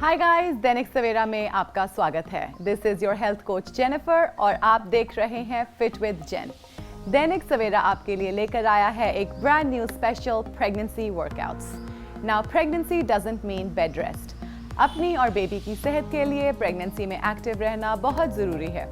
Hi guys, Dainik Savera में आपका स्वागत है। This is your health coach Jennifer और आप देख रहे हैं फिट विद जेन। दैनिक सवेरा आपके लिए लेकर आया है एक brand new special pregnancy workouts. Now pregnancy doesn't mean bed rest. अपनी और बेबी की सेहत के लिए प्रेगनेंसी में एक्टिव रहना बहुत ज़रूरी है।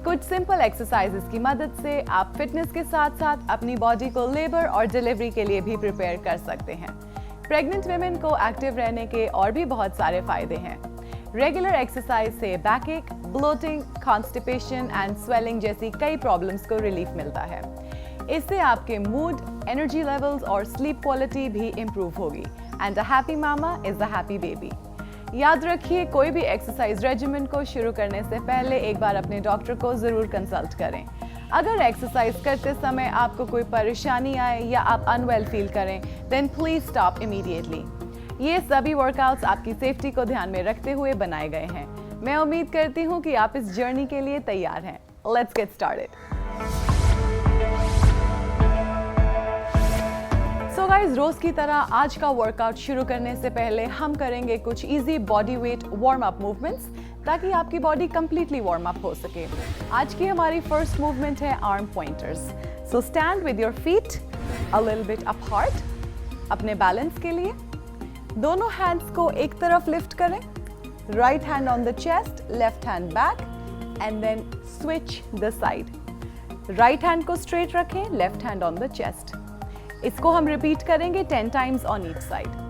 कुछ सिंपल एक्सरसाइजेस की मदद से आप फिटनेस के साथ साथ अपनी बॉडी को लेबर और डिलीवरी के लिए भी प्रिपेयर कर सकते हैं। प्रेग्नेंट वेमेन को एक्टिव रहने के और भी बहुत सारे फायदे हैं। रेगुलर एक्सरसाइज से backache, bloating, constipation and swelling जैसी कई प्रॉब्लम्स को रिलीफ मिलता है। इससे आपके मूड, एनर्जी लेवल्स और स्लीप क्वालिटी भी इम्प्रूव होगी। And a happy mama is a happy baby. याद रखिए, कोई भी एक्सरसाइज रेजिमेन को शुरू करने से पहले एक बार अपने डॉक्टर को जरूर कंसल्ट करें। अगर एक्सरसाइज करते समय आपको कोई परेशानी आए या आप अनवेल फील करें, देन प्लीज स्टॉप इमीडिएटली। ये सभी वर्कआउट्स आपकी सेफ्टी को ध्यान में रखते हुए बनाए गए हैं। मैं उम्मीद करती हूँ कि आप इस जर्नी के लिए तैयार हैं। Let's get started. So guys, रोज की तरह आज का वर्कआउट शुरू करने से पहले हम करेंगे कुछ easy body weight warm up movements ताकि आपकी बॉडी कंप्लीटली वार्म अप हो सके। आज की हमारी फर्स्ट मूवमेंट है arm pointers. So stand with your feet a little bit apart. अपने बैलेंस के लिए दोनों हैंड्स को एक तरफ लिफ्ट करें। Right hand on the chest, left hand back and then switch the side. Right hand को स्ट्रेट रखें, left hand on the chest. इसको हम रिपीट करेंगे 10 times on each side.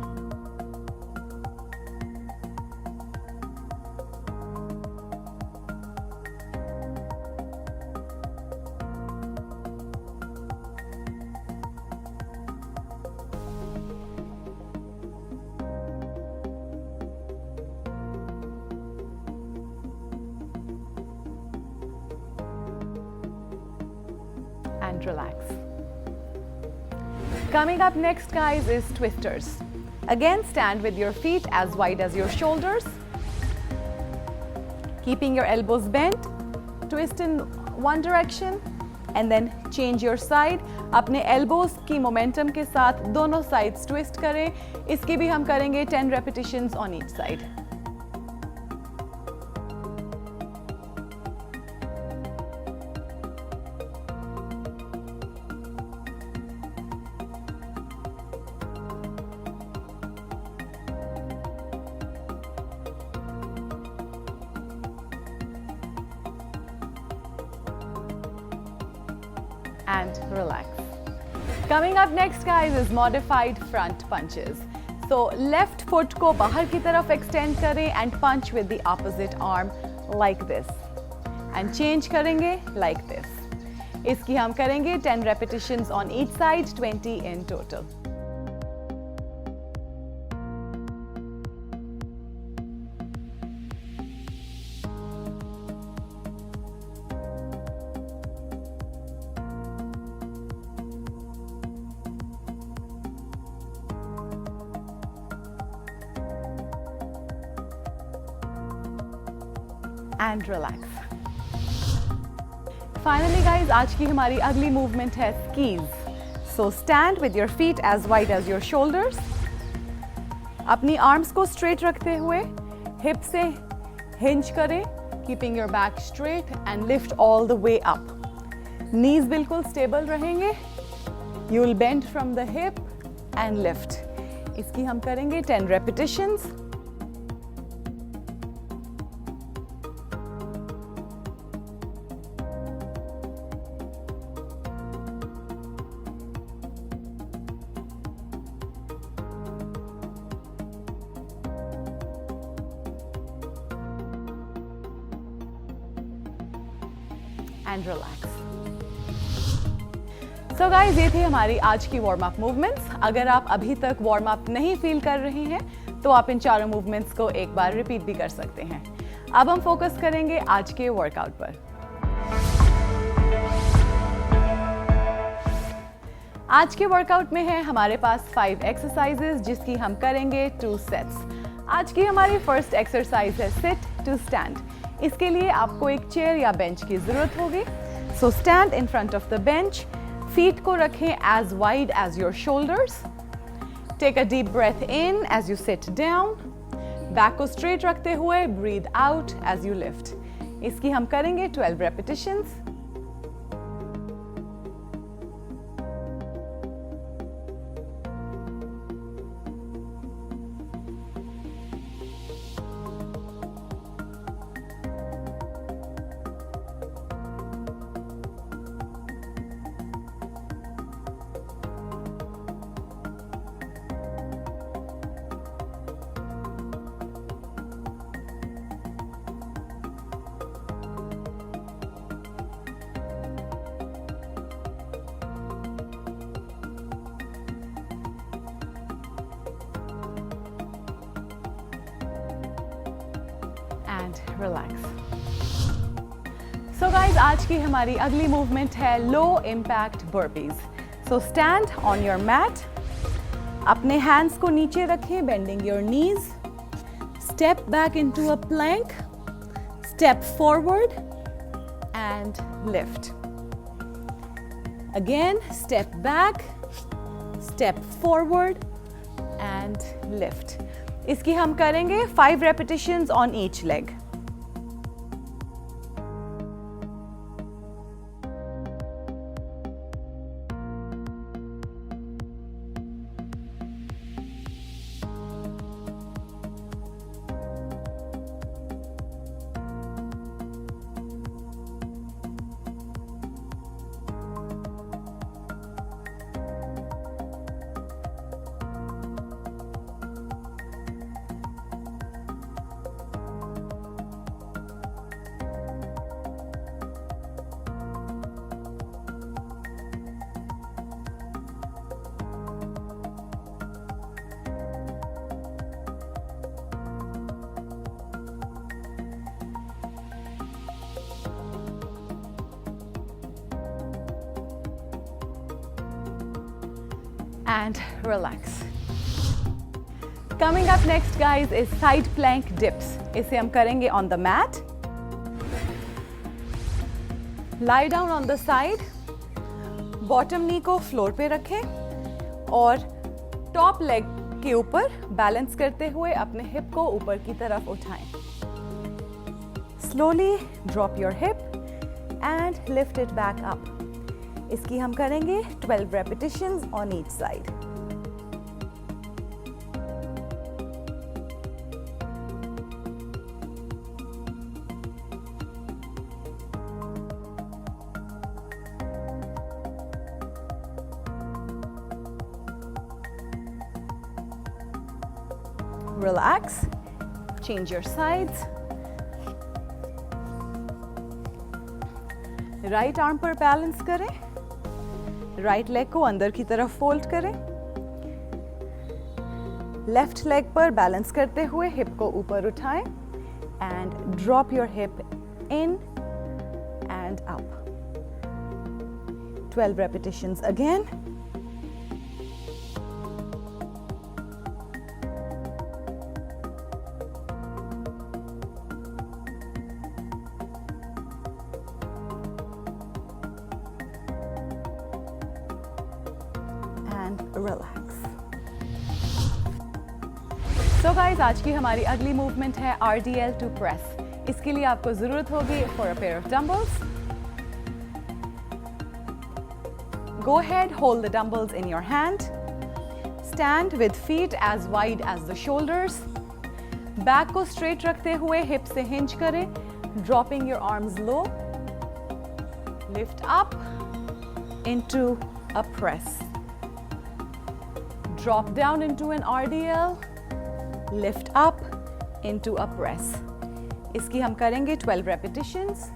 And relax. Coming up next, guys, is twisters. Again, stand with your feet as wide as your shoulders. Keeping your elbows bent, twist in one direction and then change your side. अपने elbows की momentum के साथ दोनों sides twist करें। इसकी भी हम करेंगे 10 repetitions on each side. And relax. Coming up next, guys, is modified front punches. So left foot को बाहर की तरफ extend करें and punch with the opposite arm like this. And change करेंगे like this. इसकी हम करेंगे 10 repetitions on each side, 20 in total. And relax. Finally, guys, आज की हमारी अगली मूवमेंट है skis. So stand with your feet as wide as your shoulders. अपनी आर्म्स को स्ट्रेट रखते हुए हिप से हिंज करें, keeping your back straight and lift all the way up. Knees बिल्कुल स्टेबल रहेंगे. You will bend from the hip and lift. इसकी हम करेंगे 10 repetitions. And relax. So guys, ये थी हमारी आज की वार्म अप मूवमेंट्स। अगर आप अभी तक वार्म अप नहीं फील कर रहे हैं तो आप इन चारों मूवमेंट्स को एक बार रिपीट भी कर सकते हैं। अब हम फोकस करेंगे आज के वर्कआउट पर। आज के वर्कआउट में है हमारे पास 5 एक्सरसाइजेस जिसकी हम करेंगे 2 सेट्स। आज की हमारी फर्स्ट एक्सरसाइज है सिट टू स्टैंड। इसके लिए आपको एक चेयर या बेंच की जरूरत होगी। So stand in front of the bench, feet को रखें as wide as your shoulders. Take a deep breath in as you sit down, back को स्ट्रेट रखते हुए breathe out as you lift. इसकी हम करेंगे 12 repetitions. And relax. So guys, आज की हमारी अगली मूवमेंट है low impact burpees. So stand on your mat, अपने हैंड्स को नीचे रखें, bending your knees, step back into a plank, step forward and lift. Again step back, step forward and lift. इसकी हम करेंगे 5 repetitions on each leg. And relax. Coming up next, guys, is side plank dips. इसे हम करेंगे on the mat. Lie down on the side. Bottom knee को floor पे रखें और top leg के ऊपर बैलेंस करते हुए अपने hip को ऊपर की तरफ उठाएं. Slowly drop your hip and lift it back up. इसकी हम करेंगे 12 repetitions on each side. Relax, change your sides. Right arm पर बैलेंस करें, राइट लेग को अंदर की तरफ फोल्ड करें, लेफ्ट लेग पर बैलेंस करते हुए हिप को ऊपर उठाएं and drop your hip in and up. 12 repetitions again. Relax. So guys, आज की हमारी अगली मूवमेंट है RDL to press. इसके लिए आपको जरूरत होगी for a pair of dumbbells. Go ahead, hold the dumbbells in your hand. Stand with feet as wide as the shoulders. Back को straight रखते हुए hip से hinge करें, dropping your arms low. Lift up into a press. Drop down into an RDL, lift up into a press. इसकी हम करेंगे 12 repetitions.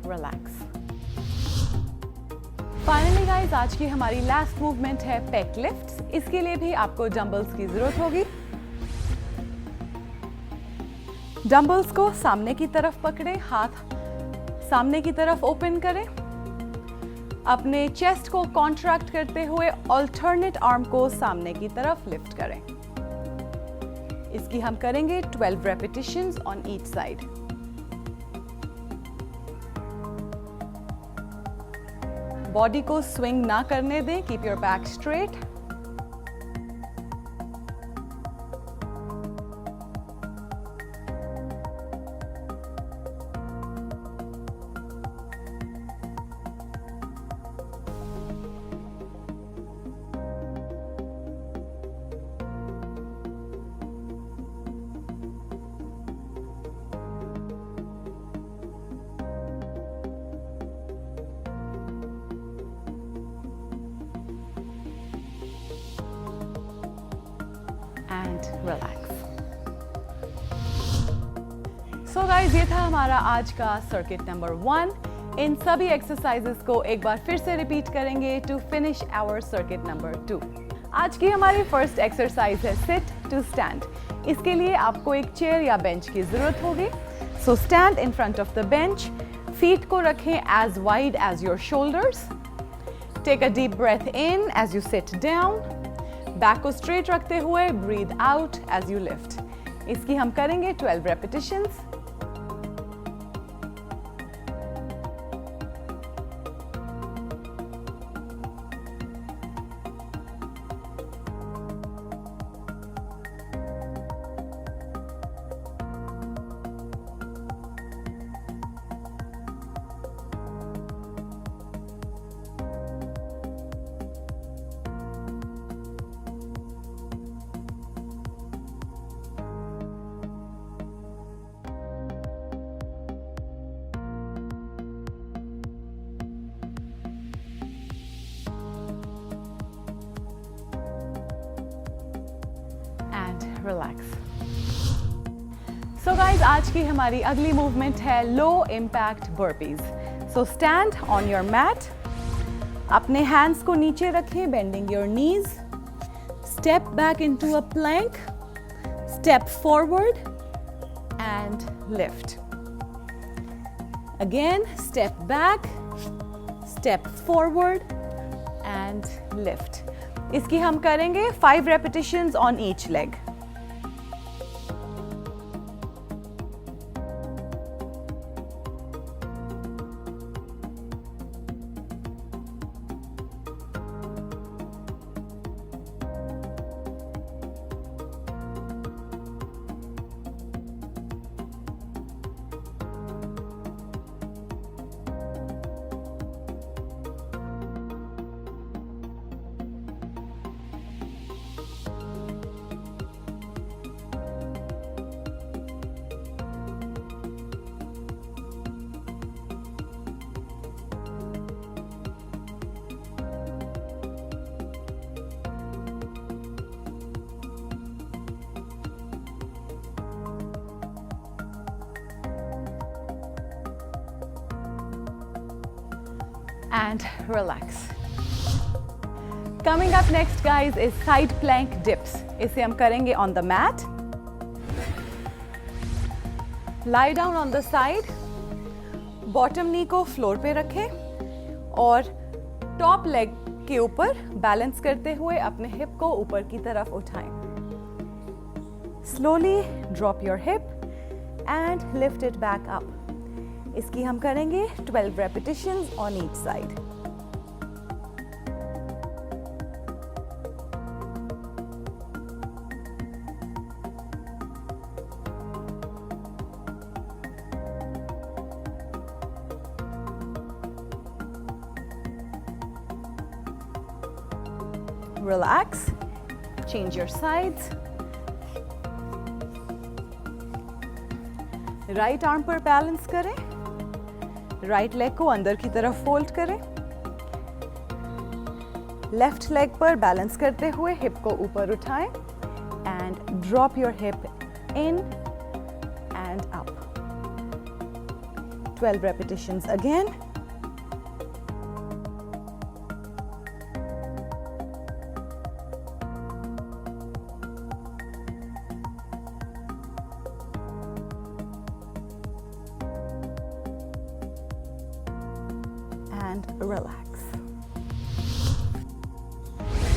Relax. Finally guys, आज की हमारी लास्ट मूवमेंट है पेक लिफ्ट्स। इसके लिए भी आपको डंबल्स की जरूरत होगी। डंबल्स को सामने की तरफ पकड़ें, हाथ सामने की तरफ ओपन करें। अपने चेस्ट को कॉन्ट्रैक्ट करते हुए अल्टरनेट आर्म को सामने की तरफ लिफ्ट करें। इसकी हम करेंगे 12 repetitions on each side. Body को स्विंग ना करने दें, keep your back straight. And relax. So guys, ये था हमारा आज का सर्किट नंबर 1। इन सभी एक्सरसाइजेस को एक बार फिर से रिपीट करेंगे to finish our circuit number 2। आज की हमारी फर्स्ट एक्सरसाइज है सिट टू स्टैंड। इसके लिए आपको एक चेयर या बेंच की जरूरत होगी। So stand in front of the bench, feet को रखें as wide as your shoulders. Take a deep breath in as you sit down. Back को स्ट्रेट रखते हुए breathe out as you lift. इसकी हम करेंगे 12 रेपिटेशंस। रिलैक्स। सो गाइज, आज की हमारी अगली मूवमेंट है low impact burpees. So stand on your mat, अपने हैंड्स को नीचे रखें, bending your knees. Step back into a plank, step forward and lift. Again step back, step forward and lift. इसकी हम करेंगे 5 repetitions on each leg. And relax. Coming up next guys is side plank dips. इसे हम करेंगे on the mat. Lie down on the side. Bottom knee को floor पे रखें और top leg के ऊपर बैलेंस करते हुए अपने hip को ऊपर की तरफ उठाएं. Slowly drop your hip and lift it back up. इसकी हम करेंगे 12 repetitions on each side. Relax, change your sides. Right arm पर बैलेंस करें, राइट लेग को अंदर की तरफ फोल्ड करें, लेफ्ट लेग पर बैलेंस करते हुए हिप को ऊपर उठाएं and drop your hip in and up. 12 repetitions again. And relax.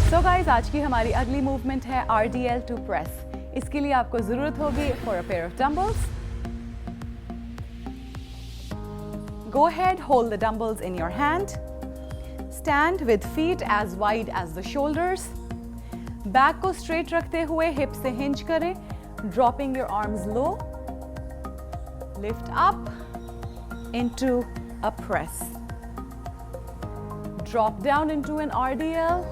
So guys, आज की हमारी अगली मूवमेंट है RDL to press. इसके लिए आपको जरूरत होगी for a pair of dumbbells. Go ahead, hold the dumbbells in your hand. Stand with feet as wide as the shoulders. Back को straight रखते हुए hips से hinge करें. Dropping your arms low. Lift up into a press. Drop down into an RDL.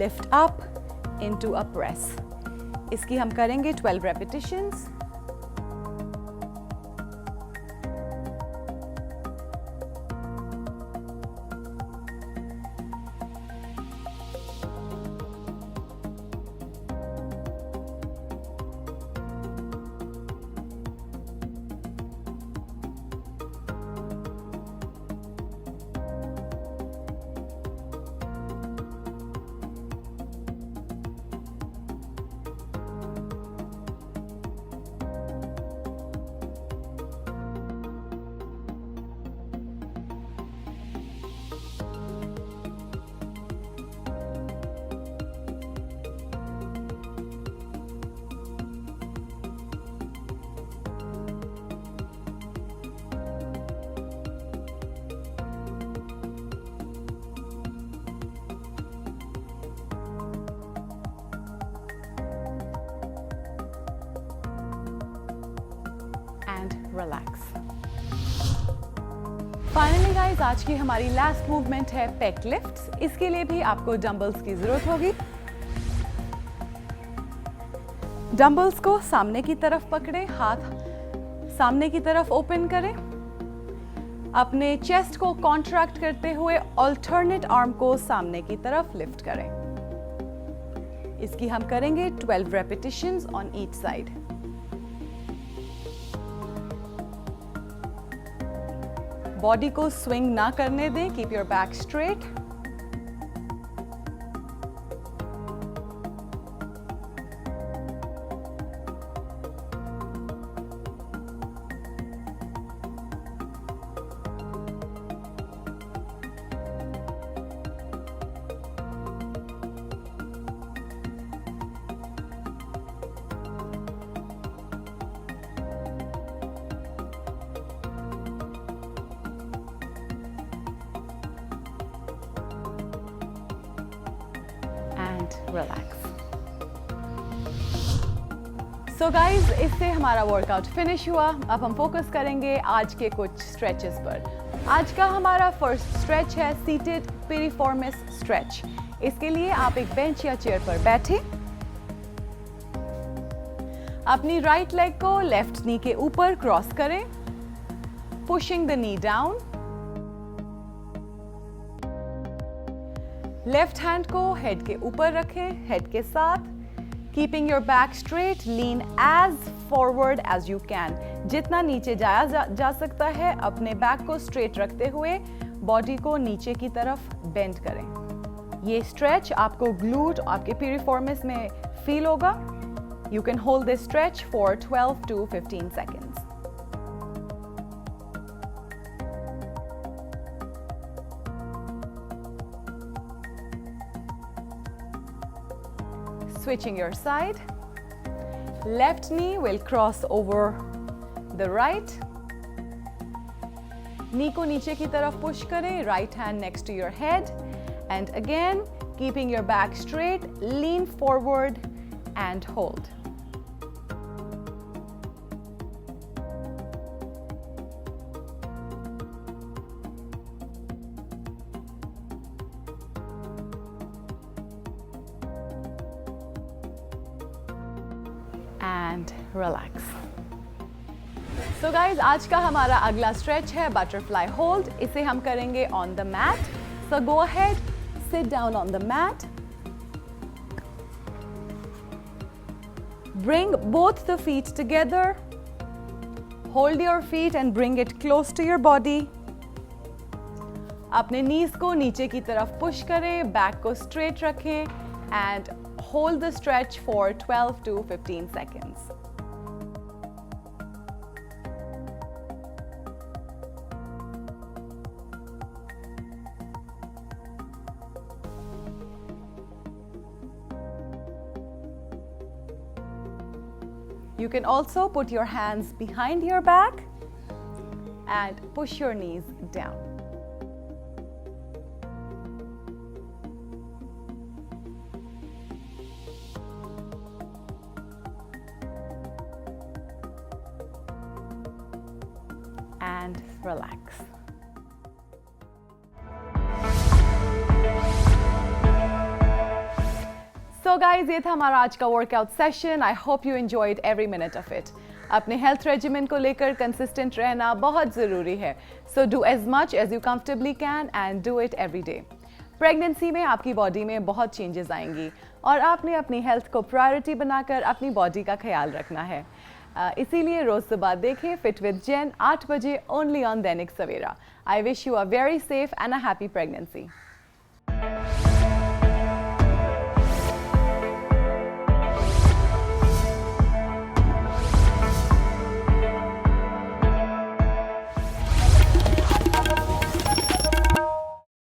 Lift up into a press. इसकी हम करेंगे 12 repetitions. And relax. Finally guys, आज की हमारी लास्ट मूवमेंट है पेक लिफ्ट्स. इसके लिए भी आपको डंबल्स की जरूरत होगी. डंबल्स को सामने की तरफ पकड़े, हाथ सामने की तरफ ओपन करें. अपने चेस्ट को कॉन्ट्रैक्ट करते हुए अल्टरनेट आर्म को सामने की तरफ लिफ्ट करें. इसकी हम करेंगे 12 repetitions on each side. Body को स्विंग ना करने दें. Keep your back straight. Relax. So guys, इससे हमारा वर्कआउट फिनिश हुआ. अब हम फोकस करेंगे आज के कुछ स्ट्रेचेस पर. आज का हमारा फर्स्ट स्ट्रेच है सीटेड पिरिफॉर्मिस स्ट्रेच. इसके लिए आप एक बेंच या चेयर पर बैठे. अपनी राइट लेग को लेफ्ट नी के ऊपर क्रॉस करें. Pushing the knee down. Left hand को हेड के ऊपर रखें, हेड के साथ. Keeping your back straight. Lean as forward as you can. जितना नीचे जाया जा सकता है अपने बैक को स्ट्रेट रखते हुए बॉडी को नीचे की तरफ बेंड करें. ये स्ट्रेच आपको ग्लूट, आपके पिरिफॉर्मिस में फील होगा. You can hold this stretch for 12 to 15 seconds. Switching your side. Left knee will cross over the right. Knee को नीचे की तरफ push करें. Right hand next to your head. And again, keeping your back straight, lean forward and hold. And relax. So guys, आज का हमारा अगला stretch है बटरफ्लाई होल्ड. इसे हम करेंगे on the mat. So go ahead, sit down on the mat. Bring both the feet together. Hold your feet and bring it close to your body. अपने नीज को नीचे की तरफ पुश करें, बैक को स्ट्रेट रखें and hold the stretch for 12 to 15 seconds. You can also put your hands behind your back and push your knees down. And relax. So guys, ये था हमारा आज का workout session. I hope you enjoyed every minute of it. अपने health regimen को लेकर consistent रहना बहुत ज़रूरी है. So do as much as you comfortably can and do it every day. Pregnancy में आपकी बॉडी में बहुत चेंजेस आएंगी और आपने अपनी हेल्थ को प्रायोरिटी बनाकर अपनी बॉडी का ख्याल रखना है. इसीलिए रोज़ सुबह देखें फिट विद जेन 8 बजे only on Dainik Savera. I wish you a very safe and a happy pregnancy.